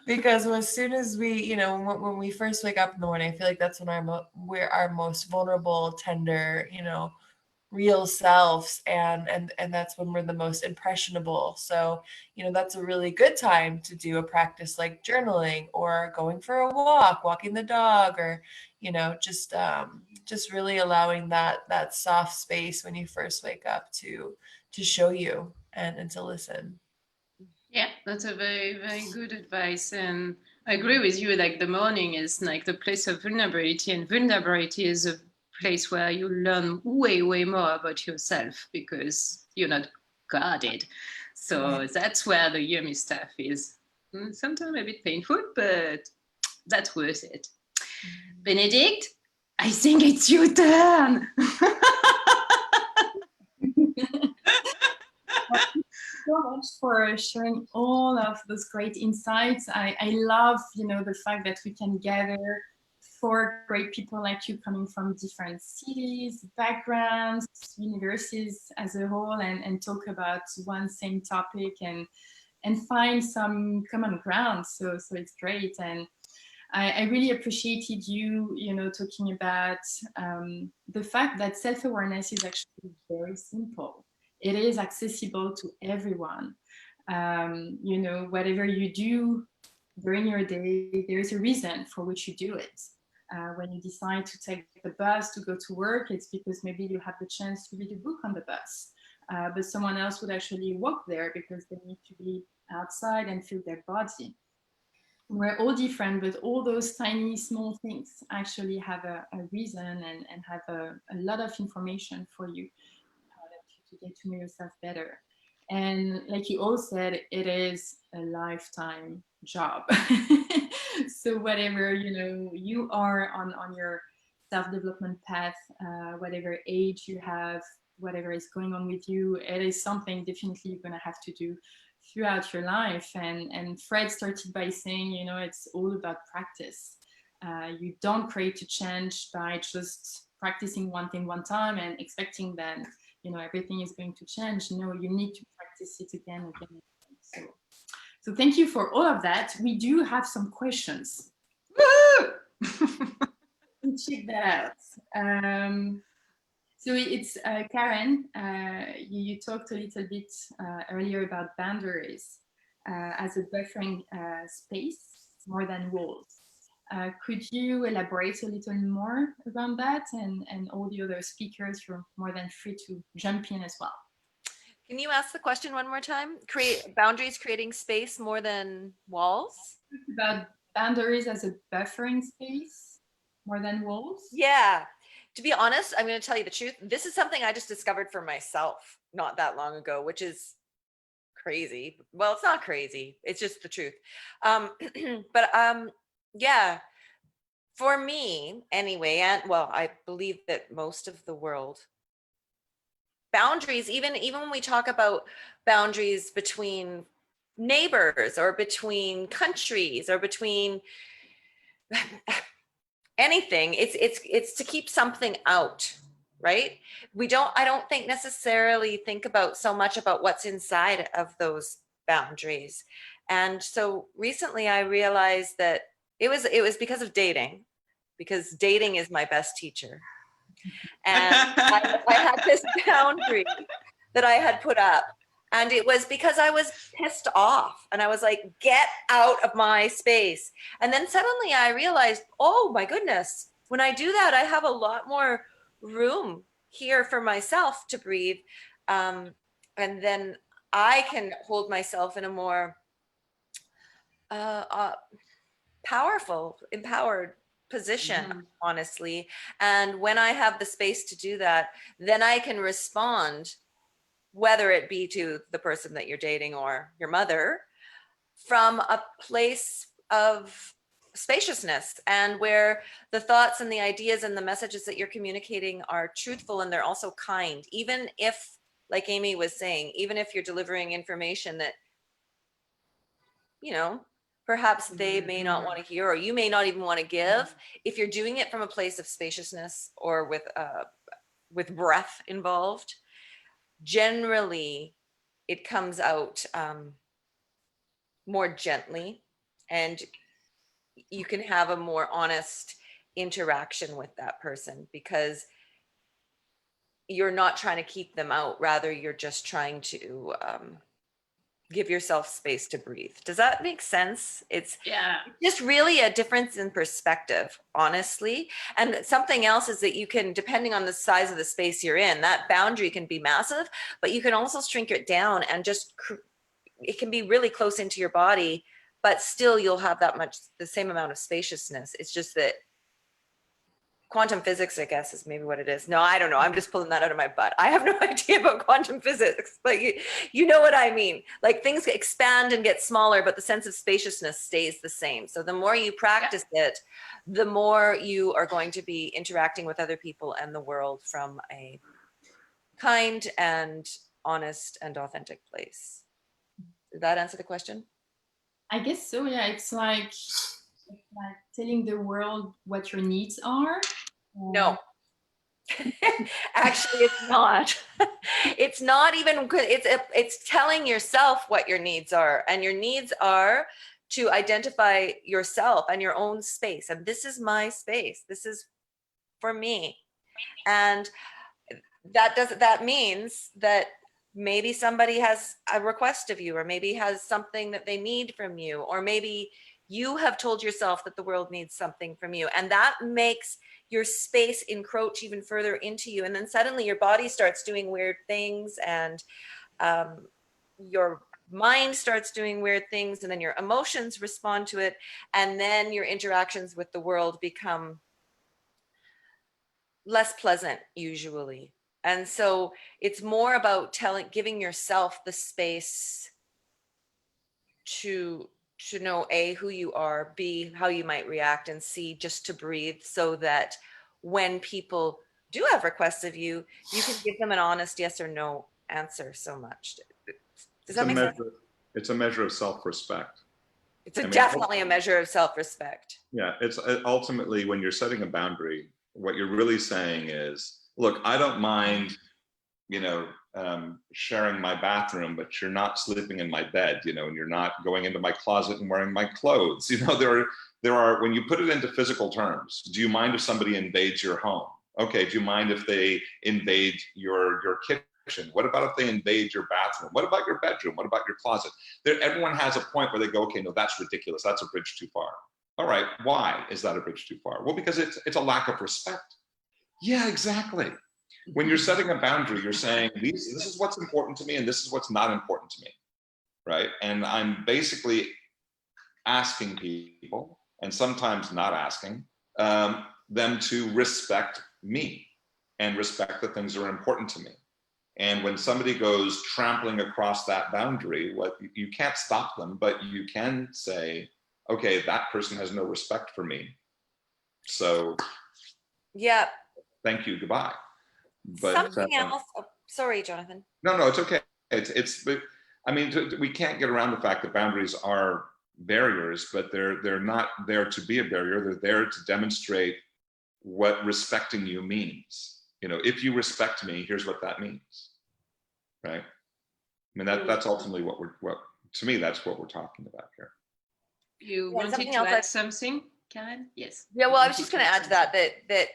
Because as soon as we, you know, when we first wake up in the morning, I feel like that's when we're our most vulnerable, tender, you know, real selves, and that's when we're the most impressionable. So, you know, that's a really good time to do a practice like journaling or going for a walk, walking the dog, or, you know, just really allowing that soft space when you first wake up to show you and to listen. Yeah, that's a very, very good advice. And I agree with you, like the morning is like the place of vulnerability, and vulnerability is a place where you learn way, way more about yourself because you're not guarded. So that's where the yummy stuff is. Sometimes a bit painful, but that's worth it. Benedict, I think it's your turn. So much for sharing all of those great insights. I love, you know, the fact that we can gather 4 great people like you coming from different cities, backgrounds, universities as a whole, and talk about one same topic and find some common ground. So it's great. And I really appreciated you know, talking about the fact that self-awareness is actually very simple. It is accessible to everyone. You know, whatever you do during your day, there's a reason for which you do it. When you decide to take the bus to go to work, it's because maybe you have the chance to read a book on the bus. But someone else would actually walk there because they need to be outside and feel their body. We're all different, but all those tiny, small things actually have a reason and have a lot of information for you to get to know yourself better. And like you all said, it is a lifetime job. So whatever, you know, you are on your self-development path, whatever age you have, whatever is going on with you, it is something definitely you're going to have to do throughout your life. And Fred started by saying, you know, it's all about practice. You don't create a change by just practicing one thing one time and expecting that, you know, everything is going to change. No, you need to practice it again and again. So thank you for all of that. We do have some questions. Check that out. So it's Karen, you talked a little bit earlier about boundaries as a buffering space more than walls. Could you elaborate a little more around that? And all the other speakers, you're more than free to jump in as well. Can you ask the question one more time? Create boundaries, creating space more than walls? About boundaries as a buffering space more than walls? Yeah. To be honest, I'm going to tell you the truth. This is something I just discovered for myself not that long ago, which is crazy. Well, it's not crazy. It's just the truth. Yeah, for me anyway, and well, I believe that most of the world, boundaries, even when we talk about boundaries between neighbors or between countries or between anything, it's to keep something out, right? I don't think necessarily think about so much about what's inside of those boundaries. And so recently I realized that it was because of dating, because dating is my best teacher. And I had this boundary that I had put up, and it was because I was pissed off and I was like, get out of my space. And then suddenly I realized, oh my goodness, when I do that, I have a lot more room here for myself to breathe. And then I can hold myself in a more powerful, empowered position, honestly. And when I have the space to do that, then I can respond, whether it be to the person that you're dating or your mother, from a place of spaciousness, and where the thoughts and the ideas and the messages that you're communicating are truthful, and they're also kind, even if, like Amy was saying, even if you're delivering information that, you know, perhaps they may not want to hear, or you may not even want to give. If you're doing it from a place of spaciousness or with breath involved, generally it comes out more gently, and you can have a more honest interaction with that person, because you're not trying to keep them out. Rather, you're just trying to give yourself space to breathe. Does that make sense? It's just really a difference in perspective, honestly. And something else is that you can, depending on the size of the space you're in, that boundary can be massive, but you can also shrink it down and just, it can be really close into your body, but still you'll have the same amount of spaciousness. It's just that quantum physics, I guess, is maybe what it is. No, I don't know. I'm just pulling that out of my butt. I have no idea about quantum physics, but you know what I mean. Like, things expand and get smaller, but the sense of spaciousness stays the same. So the more you practice it, the more you are going to be interacting with other people and the world from a kind and honest and authentic place. Did that answer the question? I guess so, yeah. It's like telling the world what your needs are. No. Actually, it's not. It's not even good. It's telling yourself what your needs are, and your needs are to identify yourself and your own space. And this is my space. This is for me. And that means that maybe somebody has a request of you, or maybe has something that they need from you, or maybe you have told yourself that the world needs something from you, and that makes your space encroach even further into you. And then suddenly your body starts doing weird things, and your mind starts doing weird things, and then your emotions respond to it, and then your interactions with the world become less pleasant usually. And so it's more about giving yourself the space to know A, who you are, B, how you might react, and C, just to breathe, so that when people do have requests of you, you can give them an honest yes or no answer so much. Does that make sense? It's a measure of self-respect. It's definitely a measure of self-respect. Yeah, it's ultimately, when you're setting a boundary, what you're really saying is, look, I don't mind, you know, sharing my bathroom, but you're not sleeping in my bed, you know, and you're not going into my closet and wearing my clothes. You know, there are, when you put it into physical terms, do you mind if somebody invades your home? Okay, do you mind if they invade your kitchen? What about if they invade your bathroom? What about your bedroom? What about your closet? Everyone has a point where they go, okay, no, that's ridiculous. That's a bridge too far. All right, why is that a bridge too far? Well, because it's a lack of respect. Yeah, exactly. When you're setting a boundary, you're saying, this is what's important to me, and this is what's not important to me, right? And I'm basically asking people, and sometimes not asking, them to respect me and respect the things that are important to me. And when somebody goes trampling across that boundary, you can't stop them, but you can say, okay, that person has no respect for me. So, yeah, thank you, goodbye. But something else. Oh, sorry, Jonathan. No, it's okay. But I mean, we can't get around the fact that boundaries are barriers, but they're not there to be a barrier. They're there to demonstrate what respecting you means. You know, if you respect me, here's what that means, right? I mean, that's ultimately what to me, that's what we're talking about here. You wanted to add something, Karen? Yes. Yeah, well, I was just going to add to that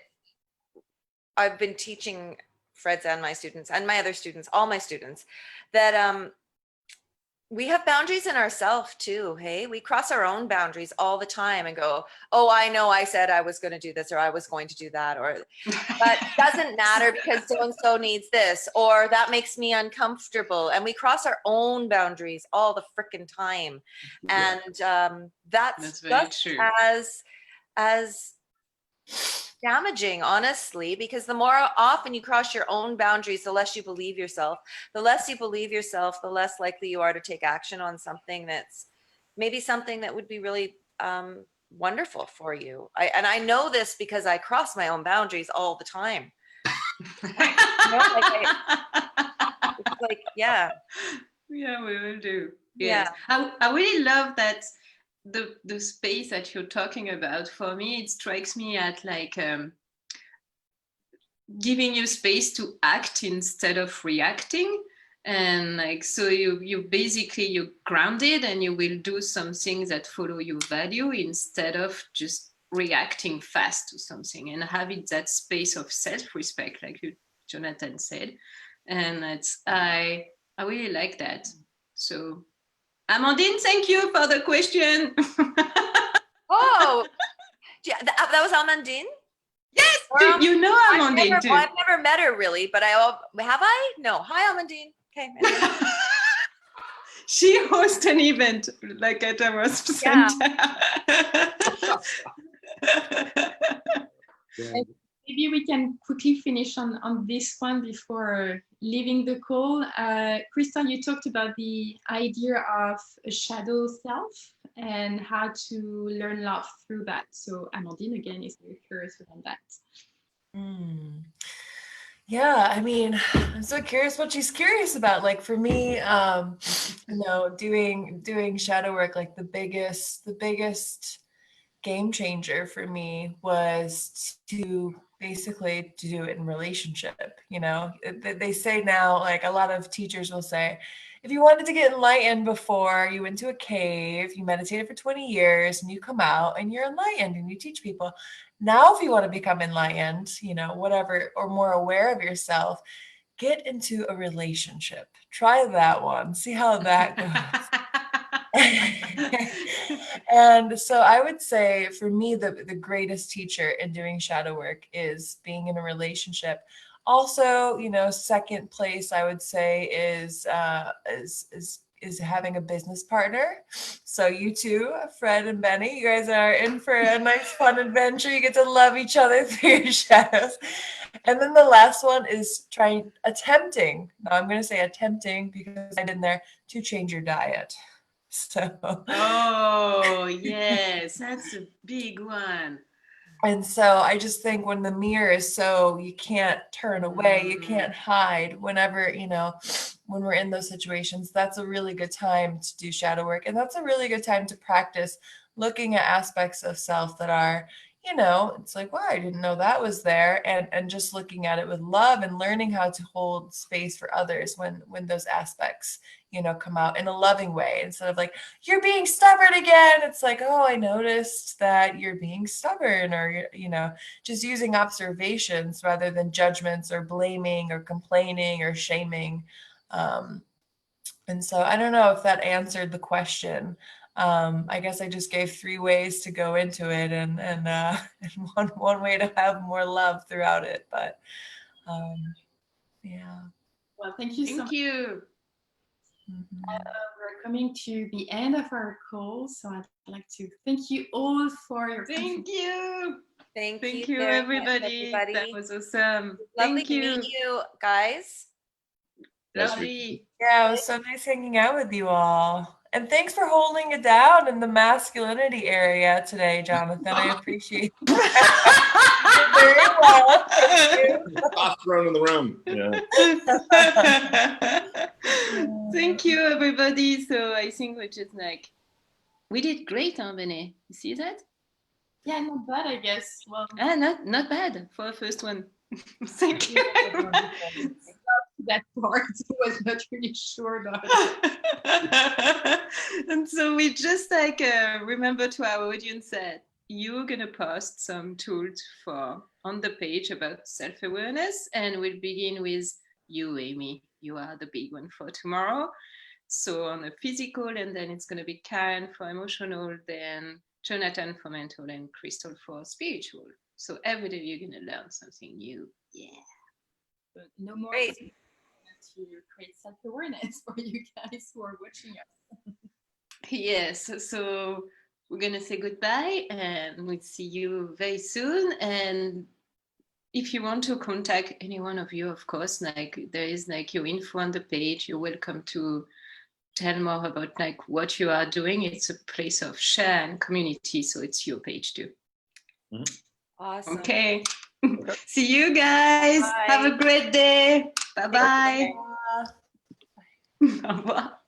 I've been teaching Fred's and my students and my other students, all my students, that we have boundaries in ourselves too. Hey, we cross our own boundaries all the time and go, oh, I know I said I was going to do this, or I was going to do that, or but doesn't matter because so-and-so needs this, or that makes me uncomfortable. And we cross our own boundaries all the frickin' time. And that's just true. as damaging, honestly, because the more often you cross your own boundaries, the less you believe yourself. The less you believe yourself, the less likely you are to take action on something that's maybe something that would be really wonderful for you. I know this because I cross my own boundaries all the time. It's like, yeah, we will do. Yes. I really love that the space that you're talking about. For me, it strikes me at like giving you space to act instead of reacting. And like, so you basically, you're grounded and you will do some things that follow your value instead of just reacting fast to something, and having that space of self-respect, like Jonathan said. And I really like that. So Amandine, thank you for the question. Oh, yeah, that was Amandine? Yes, you know Amandine too. I've never met her really, but have I? No. Hi, Amandine. Okay. She hosts an event like at our center. Maybe we can quickly finish on this one before leaving the call. Crystal, you talked about the idea of a shadow self and how to learn love through that. So Amandine, again, is very curious about that. Yeah, I mean, I'm so curious what she's curious about. Like for me, doing shadow work, like the biggest game changer for me was to basically do it in relationship. They say now, like a lot of teachers will say, if you wanted to get enlightened before, you went to a cave, you meditated for 20 years and you come out and you're enlightened and you teach people. Now, if you want to become enlightened, whatever, or more aware of yourself, get into a relationship. Try that one. See how that goes. And so I would say for me, the greatest teacher in doing shadow work is being in a relationship. Also, second place I would say is having a business partner. So you two, Fred and Benny, you guys are in for a nice fun adventure. You get to love each other through your shadows. And then the last one is attempting. Now I'm going to say attempting because I've been there, to change your diet. So. Oh, yes, that's a big one. And so I just think when the mirror is so, you can't turn away, you can't hide whenever, when we're in those situations, that's a really good time to do shadow work. And that's a really good time to practice looking at aspects of self that are, it's like, wow, I didn't know that was there. And just looking at it with love and learning how to hold space for others when those aspects, come out in a loving way, instead of like, you're being stubborn again. It's like, oh, I noticed that you're being stubborn, or, just using observations rather than judgments or blaming or complaining or shaming. And so I don't know if that answered the question. I guess I just gave 3 ways to go into it, and one way to have more love throughout it. But yeah. Well, thank you so much. Thank you. We're coming to the end of our call, so I'd like to thank you all for your Thank you. Thank you, everybody. That was awesome. Lovely to meet you guys. Lovely. Yeah, it was so nice hanging out with you all. And thanks for holding it down in the masculinity area today, Jonathan. I appreciate it. Very well. Testosterone in the room. Yeah. Thank you, everybody. So I think we're just like, we did great, huh, Benny? You see that? Yeah, not bad, I guess. Well, not bad for the first one. Thank you. That part I was not really sure about. And so we just remember to our audience that you're gonna post some tools on the page about self-awareness, and we'll begin with you, Amy. You are the big one for tomorrow. So on the physical, and then it's gonna be Karen for emotional, then Jonathan for mental, and Crystal for spiritual. So every day you're gonna learn something new. Yeah. But no more Great. To create self-awareness for you guys who are watching us. Yes, so we're gonna say goodbye, and we'll see you very soon. And if you want to contact any one of you, of course, there is your info on the page. You're welcome to tell more about like what you are doing, it's a place of share and community. So it's your page too. Awesome. Okay. See you guys. Bye. Have a great day. Bye-bye. Bye. Au revoir.